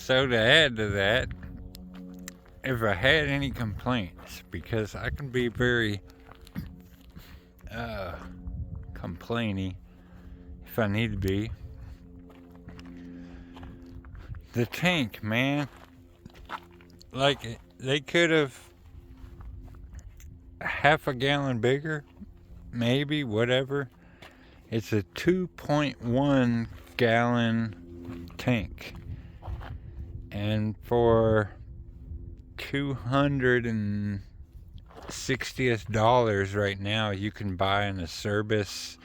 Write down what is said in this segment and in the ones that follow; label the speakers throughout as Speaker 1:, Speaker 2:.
Speaker 1: So to add to that, if I had any complaints, because I can be very uh, complainy if I need to be. The tank, man, like they could have half a gallon bigger, maybe, whatever. It's a 2.1 gallon tank. And for $260 right now, you can buy in a service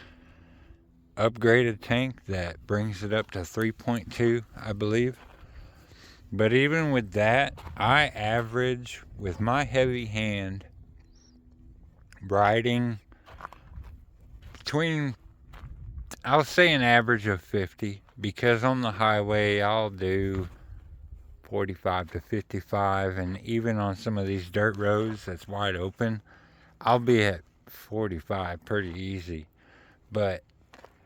Speaker 1: upgraded tank that brings it up to 3.2, I believe. But even with that, I average with my heavy hand riding between, I'll say an average of 50, because on the highway I'll do 45 to 55, and even on some of these dirt roads that's wide open, I'll be at 45 pretty easy. But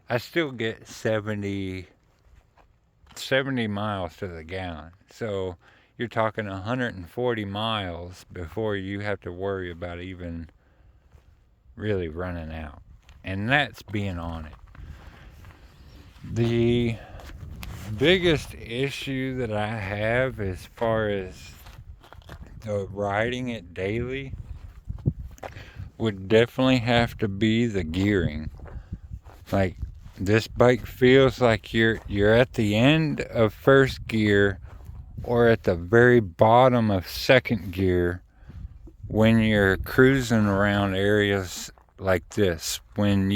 Speaker 1: I still get 70 miles to the gallon. So you're talking 140 miles before you have to worry about even really running out. And that's being on it. The biggest issue that I have as far as riding it daily would definitely have to be the gearing. Like, this bike feels like you're at the end of first gear or at the very bottom of second gear when you're cruising around areas like this. When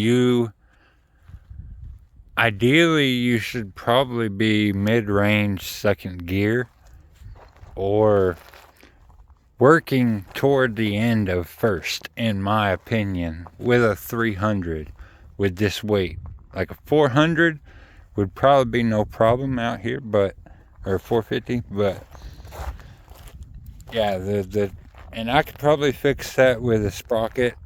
Speaker 1: ideally you should probably be mid-range second gear or working toward the end of first, in my opinion, with a 300 with this weight. Like a 400 would probably be no problem out here, but, or 450, but yeah, and I could probably fix that with a sprocket.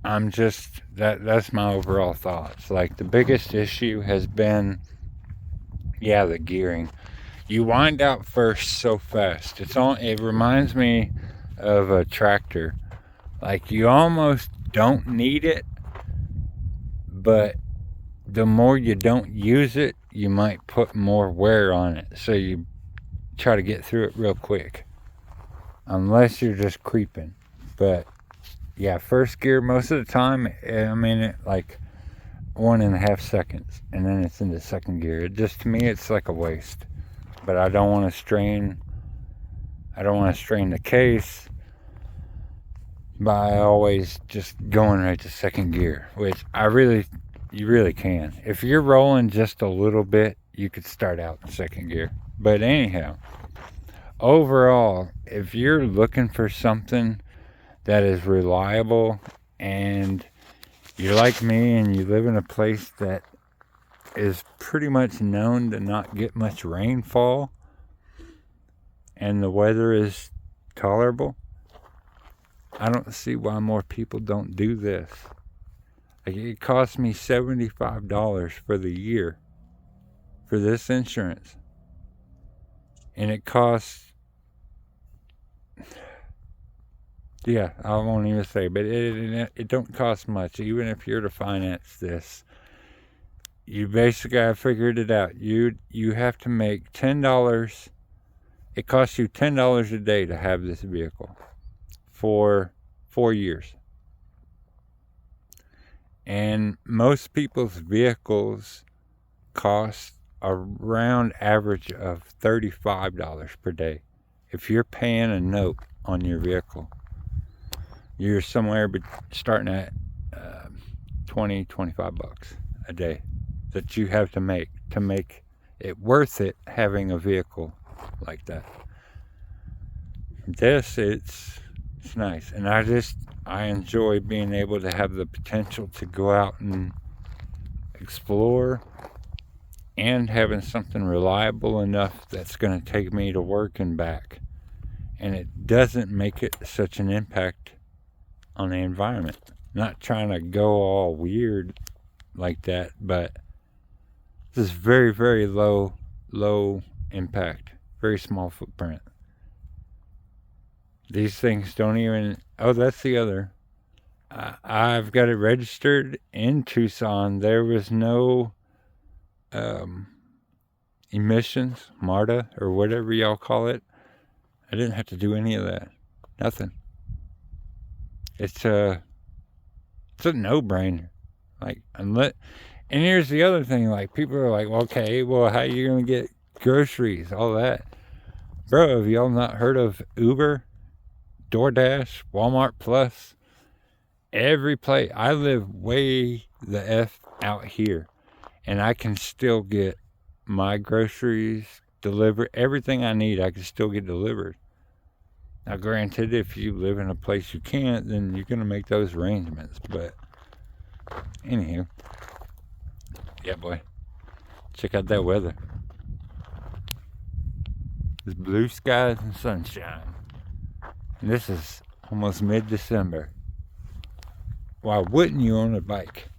Speaker 1: I'm just, that's my overall thoughts. Like, the biggest issue has been, yeah, the gearing. You wind out first so fast. It reminds me of a tractor. Like, you almost don't need it, but the more you don't use it, you might put more wear on it. So you try to get through it real quick. Unless you're just creeping. But yeah, first gear most of the time, I'm in it like 1.5 seconds. And then it's into second gear. To me, it's like a waste. But I don't want to strain the case by always just going right to second gear, which you really can. If you're rolling just a little bit, you could start out in second gear. But anyhow, overall, if you're looking for something that is reliable and you're like me and you live in a place that is pretty much known to not get much rainfall and the weather is tolerable, I don't see why more people don't do this. Like, it cost me $75 for the year for this insurance. And it costs, yeah, I won't even say, but it don't cost much, even if you're to finance this. You basically, I figured it out. You have to make $10. It costs you $10 a day to have this vehicle for 4 years. And most people's vehicles cost around average of $35 per day. If you're paying a note on your vehicle, you're somewhere starting at 25 bucks a day that you have to make it worth it having a vehicle like that. This, it's nice, and I enjoy being able to have the potential to go out and explore and having something reliable enough that's going to take me to work and back. And it doesn't make it such an impact on the environment. Not trying to go all weird like that, but this is very, very low impact. Very small footprint. These things don't even... Oh, that's the other. I've got it registered in Tucson. There was no emissions, MARTA, or whatever y'all call it. I didn't have to do any of that. Nothing. It's a no-brainer. Like, unless... And here's the other thing, like, people are like, well, okay, well, how are you going to get groceries, all that? Bro, have y'all not heard of Uber, DoorDash, Walmart Plus? Every place. I live way the F out here, and I can still get my groceries delivered. Everything I need, I can still get delivered. Now, granted, if you live in a place you can't, then you're going to make those arrangements, but anywho. Yeah, boy. Check out that weather. It's blue skies and sunshine. And this is almost mid-December. Why wouldn't you own a bike?